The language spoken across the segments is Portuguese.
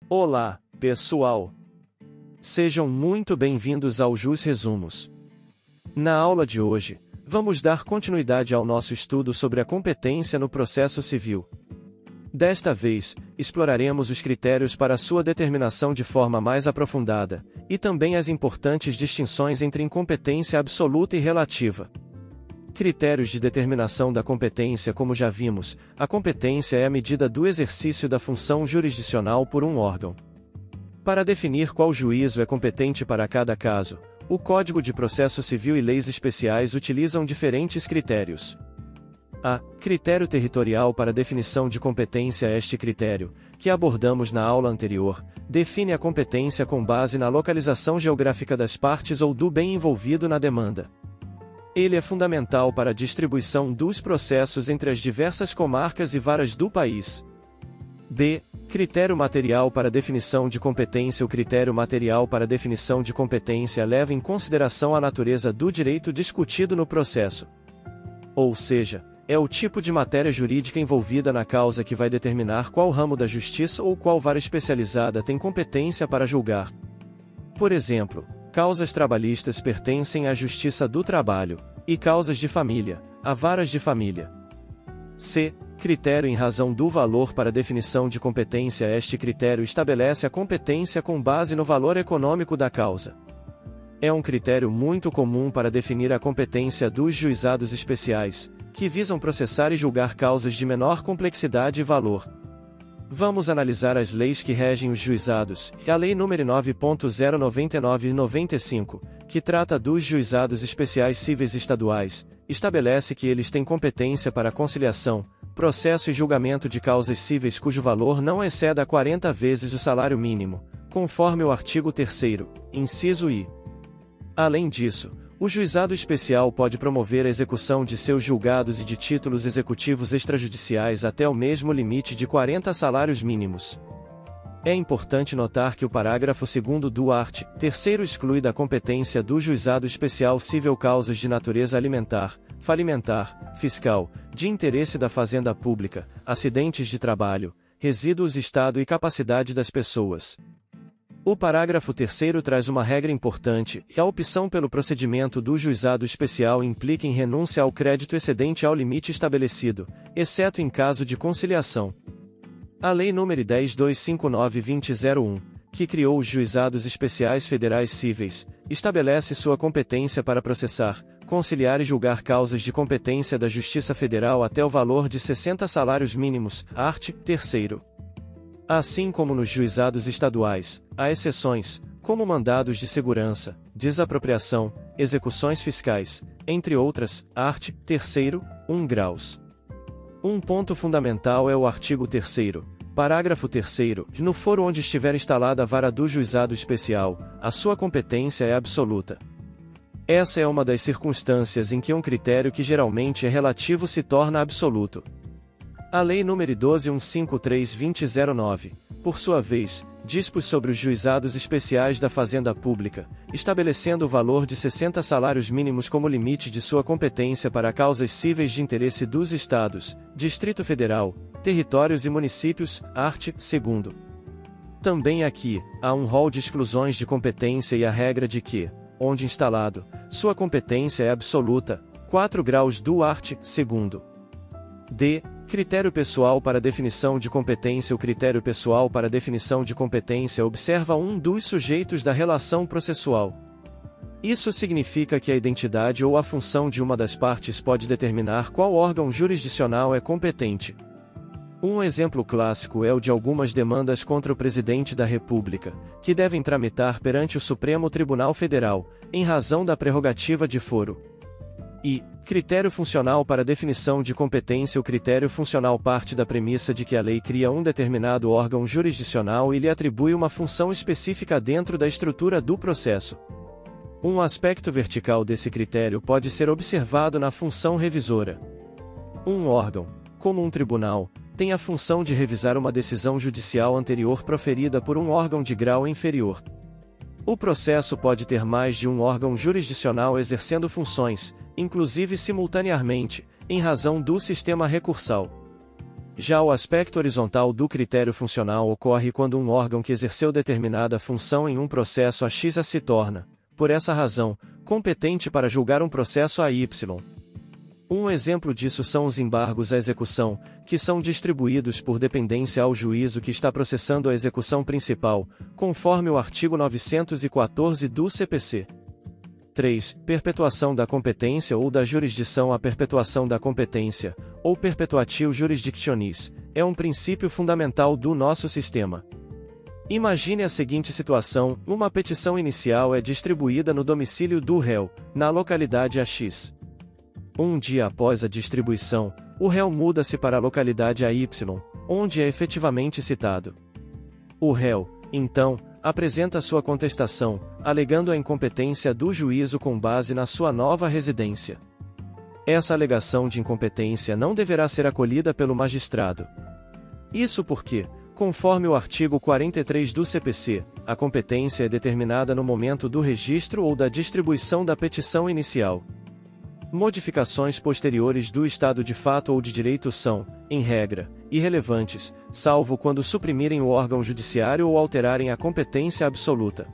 Olá, pessoal! Sejam muito bem-vindos ao Jus Resumos. Na aula de hoje, vamos dar continuidade ao nosso estudo sobre a competência no processo civil. Desta vez, exploraremos os critérios para sua determinação de forma mais aprofundada, e também as importantes distinções entre incompetência absoluta e relativa. Critérios de determinação da competência. Como já vimos, a competência é a medida do exercício da função jurisdicional por um órgão. Para definir qual juízo é competente para cada caso, o Código de Processo Civil e leis especiais utilizam diferentes critérios. A. Critério territorial para definição de competência. Este critério, que abordamos na aula anterior, define a competência com base na localização geográfica das partes ou do bem envolvido na demanda. Ele é fundamental para a distribuição dos processos entre as diversas comarcas e varas do país. B. Critério material para definição de competência. O critério material para definição de competência leva em consideração a natureza do direito discutido no processo. Ou seja, é o tipo de matéria jurídica envolvida na causa que vai determinar qual ramo da justiça ou qual vara especializada tem competência para julgar. Por exemplo, causas trabalhistas pertencem à Justiça do Trabalho, e causas de família, a varas de família. C. Critério em razão do valor para definição de competência. Este critério estabelece a competência com base no valor econômico da causa. É um critério muito comum para definir a competência dos juizados especiais, que visam processar e julgar causas de menor complexidade e valor. Vamos analisar as leis que regem os juizados. A Lei nº 9.099/95, que trata dos juizados especiais cíveis estaduais, estabelece que eles têm competência para conciliação, processo e julgamento de causas cíveis cujo valor não exceda 40 vezes o salário mínimo, conforme o artigo 3º, inciso I. Além disso, o juizado especial pode promover a execução de seus julgados e de títulos executivos extrajudiciais até o mesmo limite de 40 salários mínimos. É importante notar que o parágrafo 2º do art. 3º exclui da competência do juizado especial cível causas de natureza alimentar, falimentar, fiscal, de interesse da fazenda pública, acidentes de trabalho, resíduos estado e capacidade das pessoas. O parágrafo 3º traz uma regra importante, e a opção pelo procedimento do juizado especial implica em renúncia ao crédito excedente ao limite estabelecido, exceto em caso de conciliação. A Lei nº 10.259/2001, que criou os juizados especiais federais cíveis, estabelece sua competência para processar, conciliar e julgar causas de competência da Justiça Federal até o valor de 60 salários mínimos, art. 3º. Assim como nos juizados estaduais, há exceções, como mandados de segurança, desapropriação, execuções fiscais, entre outras, art. 3º, 1 graus. Um ponto fundamental é o artigo 3º, parágrafo 3º, no foro onde estiver instalada a vara do juizado especial, a sua competência é absoluta. Essa é uma das circunstâncias em que um critério que geralmente é relativo se torna absoluto. A Lei nº 12.153/2009, por sua vez, dispôs sobre os juizados especiais da Fazenda Pública, estabelecendo o valor de 60 salários mínimos como limite de sua competência para causas cíveis de interesse dos Estados, Distrito Federal, territórios e municípios, art. 2º. Também aqui, há um rol de exclusões de competência e a regra de que, onde instalado, sua competência é absoluta, 4 graus do art. 2º. D. Critério pessoal para definição de competência. O critério pessoal para definição de competência observa um dos sujeitos da relação processual. Isso significa que a identidade ou a função de uma das partes pode determinar qual órgão jurisdicional é competente. Um exemplo clássico é o de algumas demandas contra o presidente da República, que devem tramitar perante o Supremo Tribunal Federal, em razão da prerrogativa de foro. E, critério funcional para definição de competência. O critério funcional parte da premissa de que a lei cria um determinado órgão jurisdicional e lhe atribui uma função específica dentro da estrutura do processo. Um aspecto vertical desse critério pode ser observado na função revisora. Um órgão, como um tribunal, tem a função de revisar uma decisão judicial anterior proferida por um órgão de grau inferior. O processo pode ter mais de um órgão jurisdicional exercendo funções, inclusive simultaneamente, em razão do sistema recursal. Já o aspecto horizontal do critério funcional ocorre quando um órgão que exerceu determinada função em um processo a X se torna, por essa razão, competente para julgar um processo a Y. Um exemplo disso são os embargos à execução, que são distribuídos por dependência ao juízo que está processando a execução principal, conforme o artigo 914 do CPC. 3. Perpetuação da competência ou da jurisdição. A perpetuação da competência, ou perpetuatio jurisdictionis, é um princípio fundamental do nosso sistema. Imagine a seguinte situação: uma petição inicial é distribuída no domicílio do réu, na localidade AX. Um dia após a distribuição, o réu muda-se para a localidade AY, onde é efetivamente citado. O réu, então, apresenta sua contestação, alegando a incompetência do juízo com base na sua nova residência. Essa alegação de incompetência não deverá ser acolhida pelo magistrado. Isso porque, conforme o artigo 43 do CPC, a competência é determinada no momento do registro ou da distribuição da petição inicial. Modificações posteriores do estado de fato ou de direito são, em regra, irrelevantes, salvo quando suprimirem o órgão judiciário ou alterarem a competência absoluta.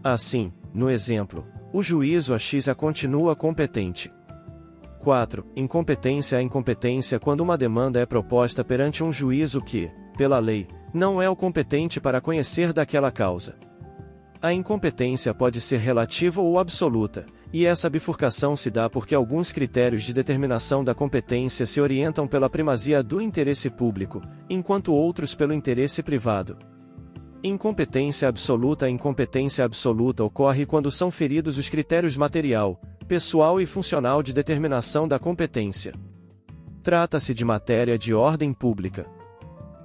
Assim, no exemplo, o juízo AX continua competente. 4. Incompetência. A incompetência quando uma demanda é proposta perante um juízo que, pela lei, não é o competente para conhecer daquela causa. A incompetência pode ser relativa ou absoluta, e essa bifurcação se dá porque alguns critérios de determinação da competência se orientam pela primazia do interesse público, enquanto outros pelo interesse privado. Incompetência absoluta. A incompetência absoluta ocorre quando são feridos os critérios material, pessoal e funcional de determinação da competência. Trata-se de matéria de ordem pública.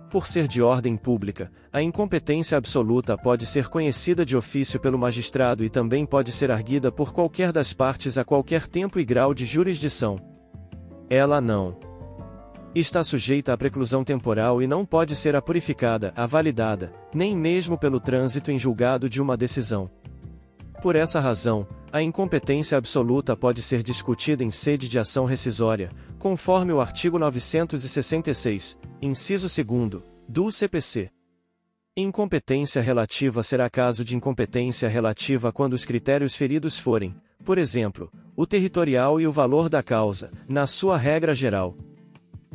Por ser de ordem pública, a incompetência absoluta pode ser conhecida de ofício pelo magistrado e também pode ser arguida por qualquer das partes a qualquer tempo e grau de jurisdição. Ela não está sujeita à preclusão temporal e não pode ser apurificada, avalidada, nem mesmo pelo trânsito em julgado de uma decisão. Por essa razão, a incompetência absoluta pode ser discutida em sede de ação rescisória, conforme o artigo 966, inciso 2º, do CPC. Incompetência relativa. Será caso de incompetência relativa quando os critérios feridos forem, por exemplo, o territorial e o valor da causa, na sua regra geral.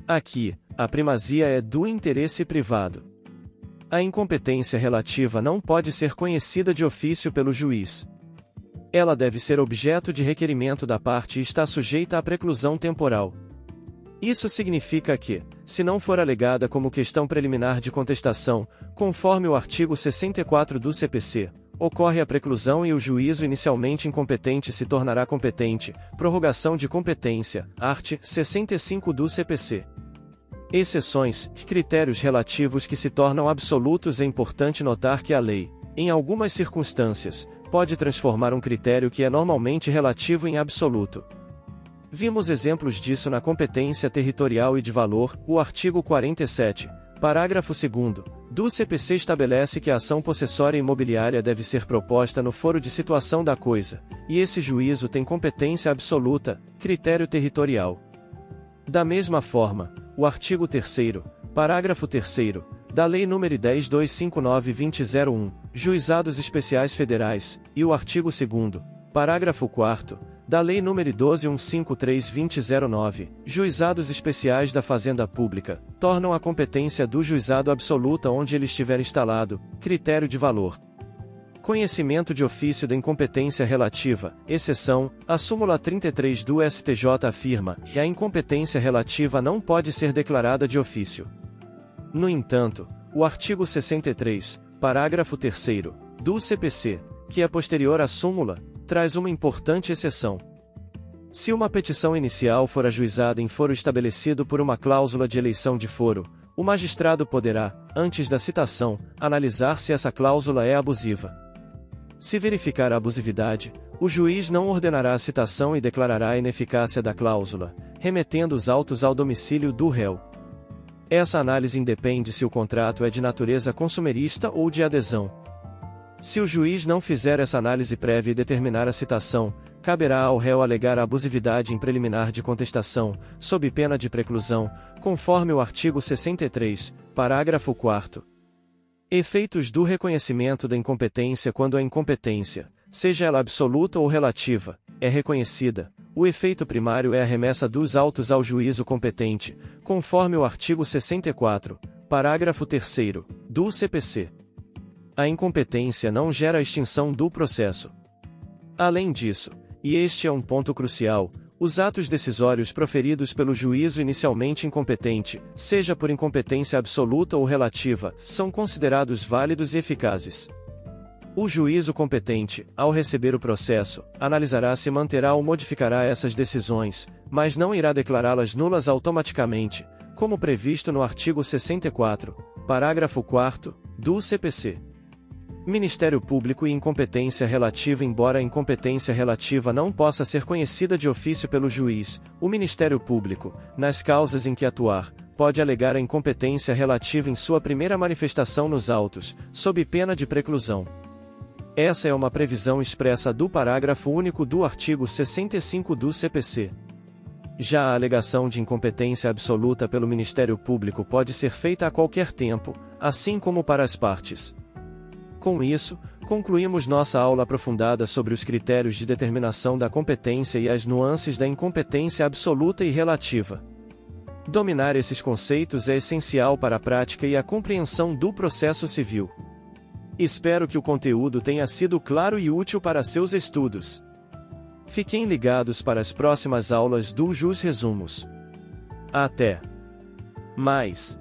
Aqui, a primazia é do interesse privado. A incompetência relativa não pode ser conhecida de ofício pelo juiz. Ela deve ser objeto de requerimento da parte e está sujeita à preclusão temporal. Isso significa que, se não for alegada como questão preliminar de contestação, conforme o artigo 64 do CPC, ocorre a preclusão e o juízo inicialmente incompetente se tornará competente. Prorrogação de competência, art. 65 do CPC. Exceções, critérios relativos que se tornam absolutos. É importante notar que a lei, em algumas circunstâncias, pode transformar um critério que é normalmente relativo em absoluto. Vimos exemplos disso na competência territorial e de valor. O artigo 47, parágrafo 2º, do CPC estabelece que a ação possessória imobiliária deve ser proposta no foro de situação da coisa, e esse juízo tem competência absoluta, critério territorial. Da mesma forma, o artigo 3º, parágrafo 3º, da Lei nº 10.259/2001, Juizados Especiais Federais, e o artigo 2º, parágrafo 4º, da Lei nº 12.153/2009, Juizados Especiais da Fazenda Pública, tornam a competência do juizado absoluta onde ele estiver instalado. Critério de valor. Conhecimento de ofício da incompetência relativa, exceção, a súmula 33 do STJ afirma que a incompetência relativa não pode ser declarada de ofício. No entanto, o artigo 63, parágrafo 3º, do CPC, que é posterior à súmula, traz uma importante exceção. Se uma petição inicial for ajuizada em foro estabelecido por uma cláusula de eleição de foro, o magistrado poderá, antes da citação, analisar se essa cláusula é abusiva. Se verificar a abusividade, o juiz não ordenará a citação e declarará a ineficácia da cláusula, remetendo os autos ao domicílio do réu. Essa análise independe se o contrato é de natureza consumerista ou de adesão. Se o juiz não fizer essa análise prévia e determinar a citação, caberá ao réu alegar a abusividade em preliminar de contestação, sob pena de preclusão, conforme o artigo 63, parágrafo 4º. Efeitos do reconhecimento da incompetência. Quando a incompetência, seja ela absoluta ou relativa, é reconhecida, o efeito primário é a remessa dos autos ao juízo competente, conforme o artigo 64, parágrafo 3º, do CPC. A incompetência não gera a extinção do processo. Além disso, e este é um ponto crucial, os atos decisórios proferidos pelo juízo inicialmente incompetente, seja por incompetência absoluta ou relativa, são considerados válidos e eficazes. O juízo competente, ao receber o processo, analisará se manterá ou modificará essas decisões, mas não irá declará-las nulas automaticamente, como previsto no artigo 64, parágrafo 4º, do CPC. Ministério Público e incompetência relativa. Embora a incompetência relativa não possa ser conhecida de ofício pelo juiz, o Ministério Público, nas causas em que atuar, pode alegar a incompetência relativa em sua primeira manifestação nos autos, sob pena de preclusão. Essa é uma previsão expressa do parágrafo único do artigo 65 do CPC. Já a alegação de incompetência absoluta pelo Ministério Público pode ser feita a qualquer tempo, assim como para as partes. Com isso, concluímos nossa aula aprofundada sobre os critérios de determinação da competência e as nuances da incompetência absoluta e relativa. Dominar esses conceitos é essencial para a prática e a compreensão do processo civil. Espero que o conteúdo tenha sido claro e útil para seus estudos. Fiquem ligados para as próximas aulas do JusResumos. Até mais!